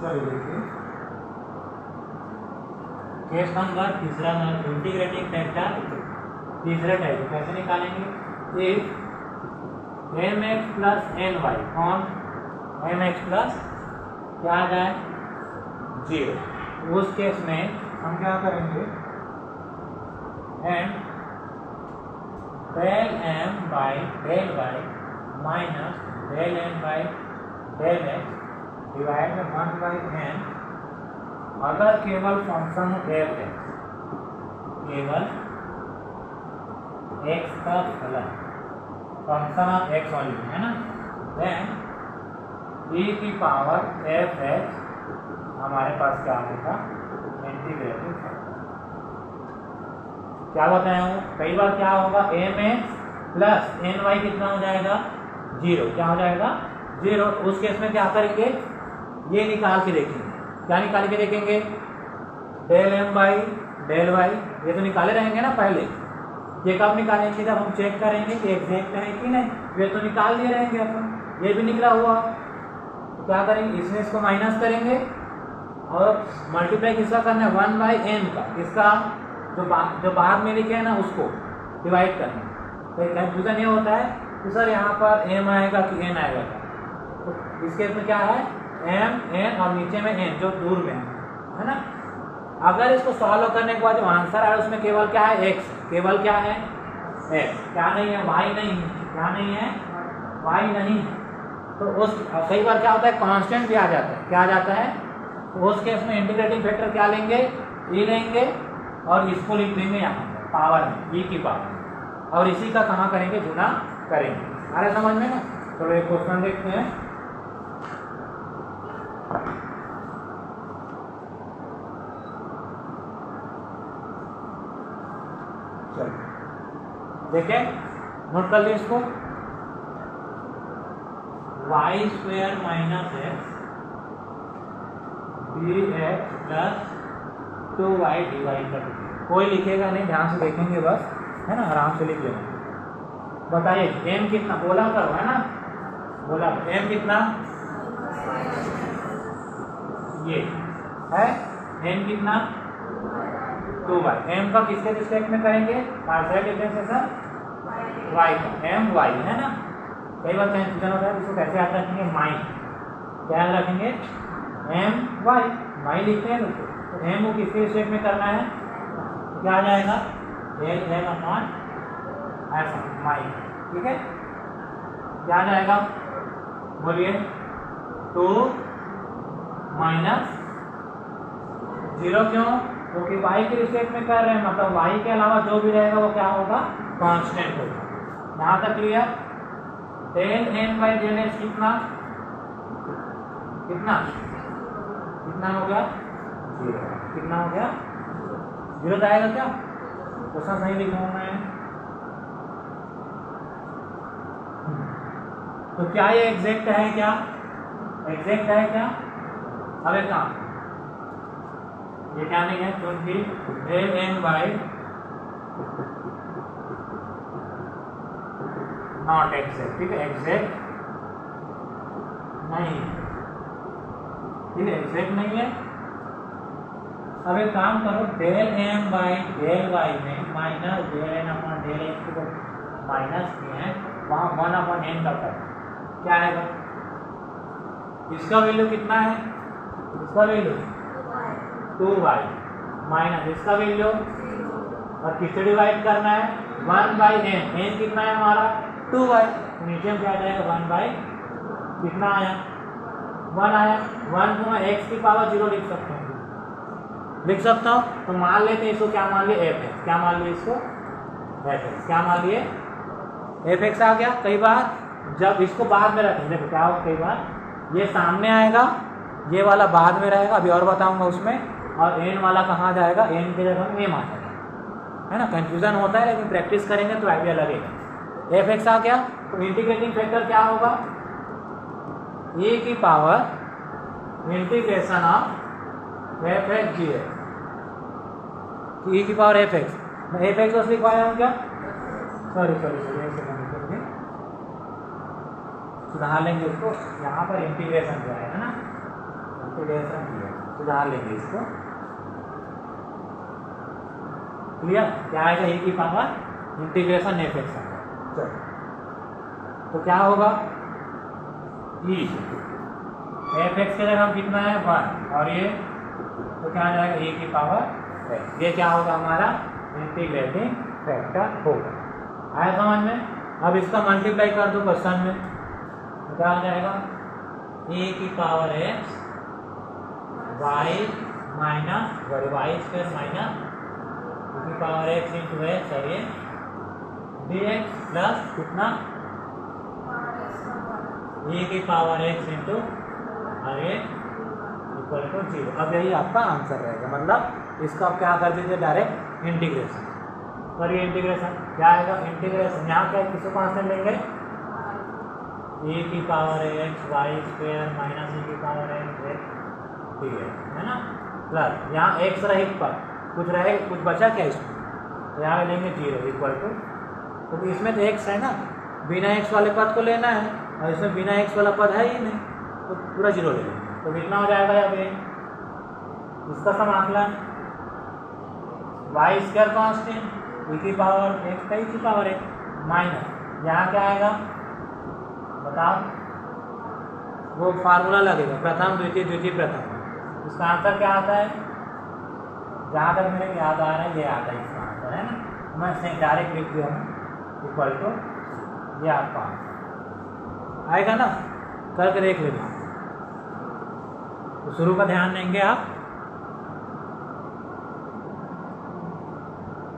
चलिए देखिए case number तीसरा इंटीग्रेटिंग फैक्टर तीसरे टाइप कैसे निकालेंगे। If M x plus N y on M x plus क्या आ जाए 0, उस केस में हम क्या करेंगे and del M by del y minus del M by del x divide में 1 बाई एन अगर केवल फंक्शन एफ है, केवल एक्स का फलन फंक्शन ऑफ एक्स ओनली है ना, देन e की पावर एफ एक्स हमारे पास क्या होगा इंटीग्रेटिंग फैक्टर। क्या बताया हूँ कई बार क्या होगा M x plus N y कितना हो जाएगा 0, क्या हो जाएगा 0। उस केस में क्या करेंगे ये निकाल के देखेंगे, क्या निकाल के देखेंगे del M by del y, ये तो निकाले रहेंगे ना पहले, ये कब निकालेंगे जब हम चेक करेंगे कि एग्जैक्ट है कि नहीं, ये तो निकाल दिए रहेंगे अपन, ये भी निकला हुआ, तो क्या करेंगे इसमें इसको माइनस करेंगे और मल्टीप्लाई किसका करना है 1 बाई एन का, इसका जो बाहर में लिखे है ना उसको डिवाइड करना है। तो कंफ्यूजन ये होता है कि सर यहाँ पर एम आएगा कि एन आएगा, तो इसके इसमें क्या है एम एन और नीचे में एन जो दूर में है ना। अगर इसको सॉल्व करने के बाद जो आंसर आया उसमें केवल क्या है एक्स, केवल क्या है एक्स, क्या नहीं है वाई नहीं है, क्या नहीं है वाई नहीं है। तो उस कई बार क्या होता है कांस्टेंट भी आ जाता है, क्या आ जाता है, तो उस केस में इंटीग्रेटिंग फैक्टर क्या लेंगे ई लेंगे और इसको लिख देंगे यहाँ पावर में ई की पावर, और इसी का कहाँ करेंगे गुना करेंगे। आ रहा समझ में ना। तो एक क्वेश्चन देखते हैं, देखें नोट कर लीजिए इसको, y square minus x D x plus 2y divide कर दीजिए। कोई लिखेगा नहीं, ध्यान से देखेंगे बस, है ना, आराम से लिख लेना। बताइए m कितना बोला करो, है ना, बोला m कितना ये है n कितना 2y, m का किसके रिस्पेक्ट में करेंगे पार्शियल डिफरेंशिएशन y का, m y है ना। कई बार कंफ्यूजन होता है, इसको कैसे याद रखेंगे माइन, क्या याद रखेंगे m y, y लिखते हैं दोस्तों, तो m को किसके रिस्पेक्ट में करना है, क्या आ जाएगा l m अपॉन ऐसा माइन, ठीक है, क्या आ जाएगा बोलिए 2 माइनस 0, क्यों, क्योंकि y के रिस्पेक्ट में कर रहे हैं, मतलब y के अलावा जो भी रहेगा वो क्या होगा कांस्टेंट होगा। यहाँ तक clear. Del N by del x कितना कितना कितना हो गया 0, कितना हो गया 0 आएगा क्या, क्वेश्चन सही लिखा हूँ मैं। तो क्या ये एग्जैक्ट है, क्या एग्जैक्ट है क्या, अरे क्या ये क्या नहीं है, क्योंकि del N by not exact, ठीक है, एग्जैक्ट नहीं, ठीक है, एग्जैक्ट नहीं है। अब एक काम करो del M by del Y में minus del N upon del X को माइनस किए हैं, वहाँ 1 अपॉन एन का कर क्या आएगा, इसका वैल्यू कितना है, इसका वैल्यू 2y माइनस इसका वैल्यू, और किससे डिवाइड करना है 1 बाई एन, एन कितना है हमारा 2y, नीचे में क्या आ जाएगा 1 बाई कितना आया 1 आया, 1 को मैं x की पावर 0 लिख सकता हूँ, लिख सकता हूँ। तो मान लेते हैं इसको, क्या मान लिए f x, क्या मान लिए इसको f x, क्या मान लिए f x आ गया। कई बार जब इसको बाद में रखेंगे, देखो क्या होगा, कई बार ये सामने आएगा, ये वाला बाद में रहेगा, अभी और बताऊंगा उसमें, और n वाला कहाँ जाएगा, n के जगह m आ जाएगा, है ना। कंफ्यूजन होता है लेकिन प्रैक्टिस करेंगे तो आइडिया लगेगा। एफ एक्स आ गया, तो इंटीग्रेटिंग फैक्टर क्या होगा e की power integration of F X D X, E की पावर एफ एक्स, मैं एफ एक्स बस लिखवाया हूँ क्या, सॉरी सॉरी सॉरी एक सेकंड सुधार लेंगे उसको, यहाँ पर इंटीग्रेशन जो है ना, इंटीग्रेशन किया, सुधार लेंगे इसको। क्लियर? क्या आएगा e की पावर इंटीग्रेशन एफ एक्स। चलो तो क्या होगा, e एफ एक्स के जगह कितना है 1, और ये तो क्या आ जाएगा e की पावर x। ये क्या होगा हमारा इंटीग्रेटिंग फैक्टर होगा। आया समझ में? अब इसका मल्टीप्लाई कर दो क्वेश्चन में, तो क्या आ जाएगा e की power x y minus y square minus e की पावर x इंटू x और ये dx प्लस कितना e की पावर x इंटू और ये इक्वल टू 0। अब यही आपका आंसर रहेगा, मतलब इसका आप क्या कर दीजिए डायरेक्ट इंटीग्रेशन। और ये इंटीग्रेशन क्या आएगा, इंटीग्रेशन यहाँ क्या किसको कांस्टेंट लेंगे, e की power x y square minus e की पावर x ठीक है ना, प्लस यहाँ x रहित पर कुछ रहेगा, कुछ बचा क्या इसमें, तो यहाँ लेंगे 0 इक्वल टू, तो इसमें तो x है ना, बिना x वाले पद को लेना है, और इसमें बिना x वाला पद है ही नहीं, तो पूरा 0 ले लेंगे। तो कितना हो जाएगा अब ये इसका समाकलन वाई स्क्वायर कांस्टेंट e की पावर x का e की पावर x माइनस यहाँ क्या आएगा बताओ, वो फार्मूला लगेगा प्रथम द्वितीय द्वितीय प्रथम, इसका आंसर क्या आता है, जहाँ तक मेरे याद आ रहा है ये आता है इसका आंसर, है ना। मैं डायरेक्ट लिख दिया हूँ इक्वल टू, ये आपका आंसर आएगा ना, करके देख लेना। तो शुरू का ध्यान देंगे आप।